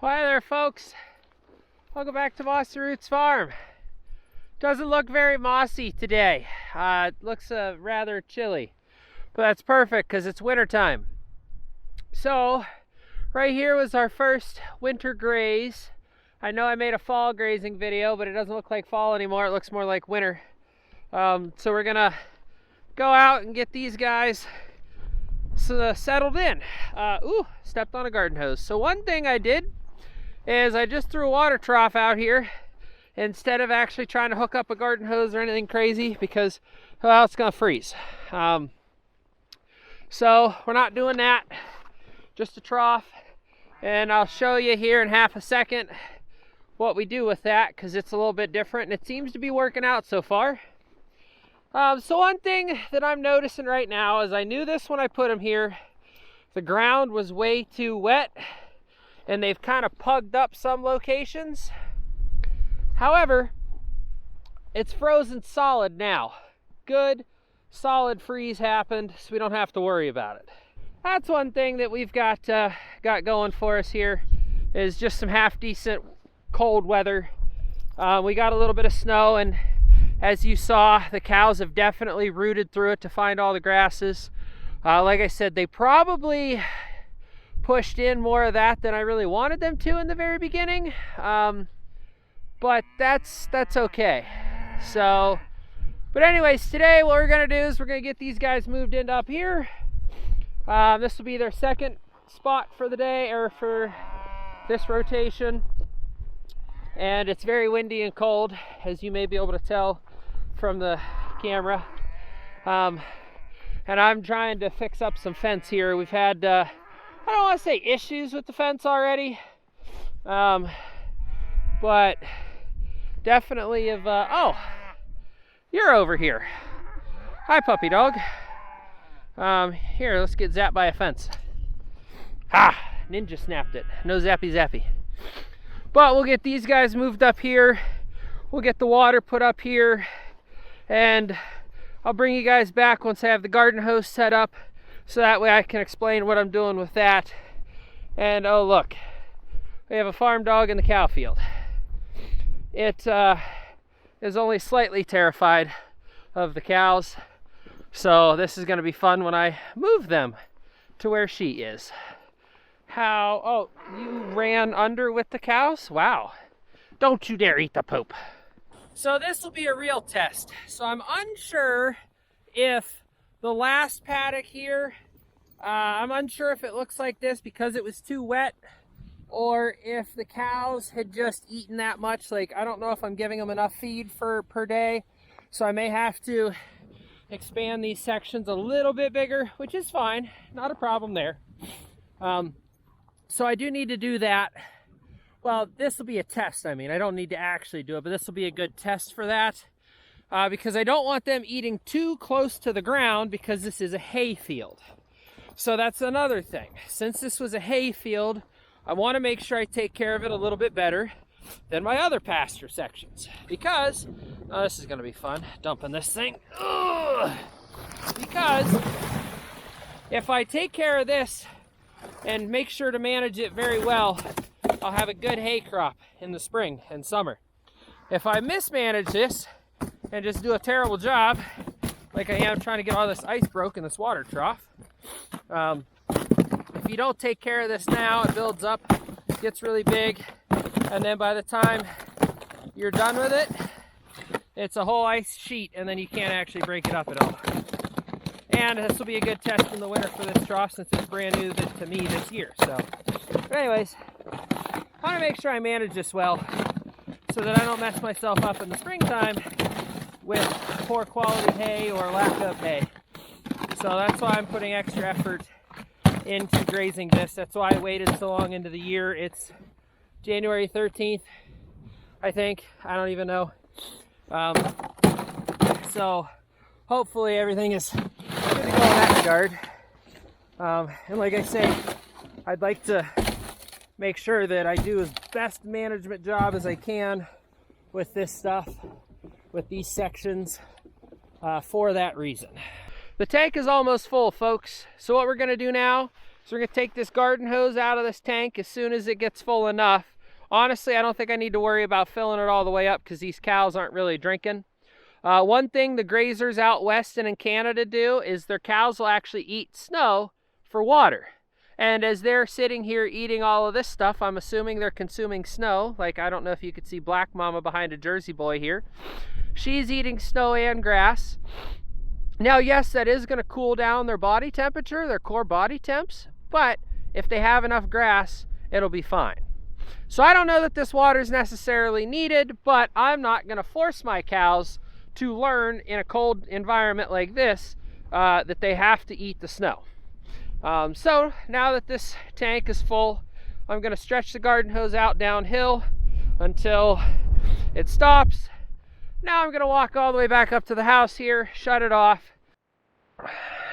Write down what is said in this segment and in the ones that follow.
Hi there, folks. Welcome back to Mossy Roots Farm. Doesn't look very mossy today. It looks rather chilly, but that's perfect because it's winter time. So right here was our first winter graze. I know I made a fall grazing video, but it doesn't look like fall anymore. It looks more like winter. So we're gonna go out and get these guys settled in. Ooh, stepped on a garden hose. So one thing I did is I just threw a water trough out here instead of actually trying to hook up a garden hose or anything crazy because, well, it's gonna freeze. So we're not doing that, just a trough. And I'll show you here in half a second what we do with that because it's a little bit different and it seems to be working out so far. So one thing that I'm noticing right now is I knew this when I put them here. The ground was way too wet and they've kind of pugged up some locations. However, it's frozen solid now. Good, solid freeze happened, so we don't have to worry about it. That's one thing that we've got going for us here is just some half decent cold weather. We got a little bit of snow, and as you saw, the cows have definitely rooted through it to find all the grasses. Like I said, they probably pushed in more of that than I really wanted them to in the very beginning, but that's okay. So, but anyways, today what we're gonna do is we're gonna get these guys moved into up here. This will be their second spot for the day, or for this rotation, and it's very windy and cold, as you may be able to tell from the camera. And I'm trying to fix up some fence here. We've had I don't want to say issues with the fence already, but definitely have, oh, you're over here. Hi, puppy dog. Here, let's get zapped by a fence. Ha! Ninja snapped it. No zappy zappy. But we'll get these guys moved up here. We'll get the water put up here, and I'll bring you guys back once I have the garden hose set up, so that way I can explain what I'm doing with that. And oh look, we have a farm dog in the cow field. It is only slightly terrified of the cows, so this is going to be fun when I move them to where she is. How, oh, you ran under with the cows? Wow. Don't you dare eat the poop. So this will be a real test. So I'm unsure if the last paddock here, I'm unsure if it looks like this because it was too wet, or if the cows had just eaten that much. Like, I don't know if I'm giving them enough feed per day, so I may have to expand these sections a little bit bigger, which is fine, not a problem there. So I do need to do that. Well, this will be a test. I mean, I don't need to actually do it, but this will be a good test for that. Because I don't want them eating too close to the ground because this is a hay field. So that's another thing. Since this was a hay field, I want to make sure I take care of it a little bit better than my other pasture sections. Because, oh, this is going to be fun, dumping this thing. Ugh! Because if I take care of this and make sure to manage it very well, I'll have a good hay crop in the spring and summer. If I mismanage this and just do a terrible job, like I am trying to get all this ice broke in this water trough, if you don't take care of this now, it builds up, gets really big, and then by the time you're done with it, it's a whole ice sheet, and then you can't actually break it up at all. And this will be a good test in the winter for this trough since it's brand new to me this year. So, but anyways, I want to make sure I manage this well so that I don't mess myself up in the springtime with poor quality hay or lack of hay. So that's why I'm putting extra effort into grazing this. That's why I waited so long into the year. It's January 13th, I think. I don't even know. So hopefully everything is good to go in that regard. And like I say, I'd like to make sure that I do as best management job as I can with this stuff, with these sections, for that reason. The tank is almost full, folks. So what we're going to do now So we're going to take this garden hose out of this tank as soon as it gets full enough. Honestly, I don't think I need to worry about filling it all the way up because these cows aren't really drinking. One thing the grazers out west and in Canada do is their cows will actually eat snow for water. And as they're sitting here eating all of this stuff, I'm assuming they're consuming snow. Like, I don't know if you could see Black Mama behind a Jersey boy here. She's eating snow and grass. Now, yes, that is going to cool down their body temperature, their core body temps. But if they have enough grass, it'll be fine. So I don't know that this water is necessarily needed, but I'm not going to force my cows to learn in a cold environment like this that they have to eat the snow. So now that this tank is full, I'm going to stretch the garden hose out downhill until it stops. Now I'm going to walk all the way back up to the house here, shut it off.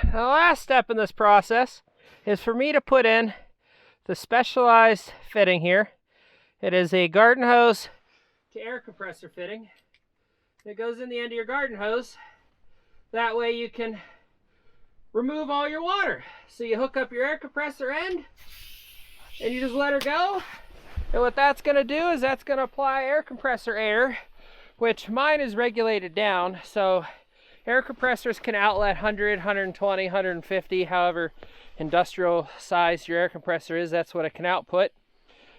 The last step in this process is for me to put in the specialized fitting here. It is a garden hose to air compressor fitting. It goes in the end of your garden hose. That way you can remove all your water. So you hook up your air compressor end and you just let her go. And what that's going to do is that's going to apply air compressor air, which mine is regulated down. So air compressors can outlet 100, 120, 150, however industrial size your air compressor is, that's what it can output.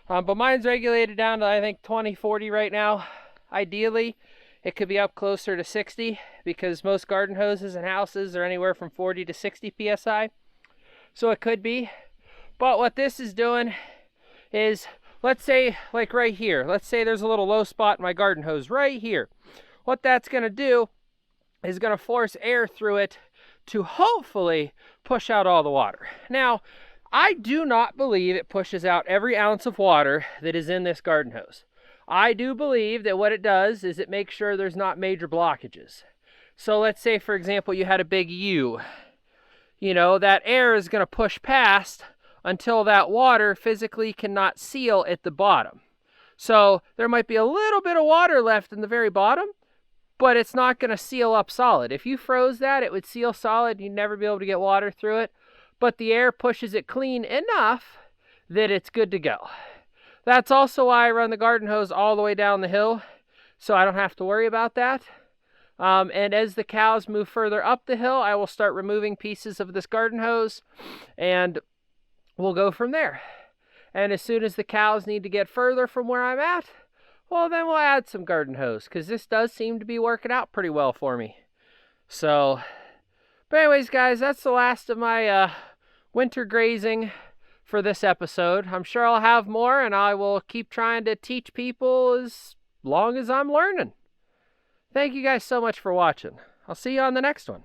But mine's regulated down to, I think, 20, 40 right now. Ideally, it could be up closer to 60 because most garden hoses and houses are anywhere from 40 to 60 psi. So it could be. But what this is doing is, let's say like right here, let's say there's a little low spot in my garden hose right here. What that's going to do is going to force air through it to hopefully push out all the water. Now, I do not believe it pushes out every ounce of water that is in this garden hose. I do believe that what it does is it makes sure there's not major blockages. So let's say, for example, you had a big U. You know, that air is going to push past until that water physically cannot seal at the bottom. So there might be a little bit of water left in the very bottom, but it's not going to seal up solid. If you froze that, it would seal solid. You'd never be able to get water through it. But the air pushes it clean enough that it's good to go. That's also why I run the garden hose all the way down the hill, so I don't have to worry about that. And as the cows move further up the hill, I will start removing pieces of this garden hose, and we'll go from there. And as soon as the cows need to get further from where I'm at, well, then we'll add some garden hose, because this does seem to be working out pretty well for me. So, but anyways, guys, that's the last of my winter grazing for this episode. I'm sure I'll have more, and I will keep trying to teach people as long as I'm learning. Thank you guys so much for watching. I'll see you on the next one.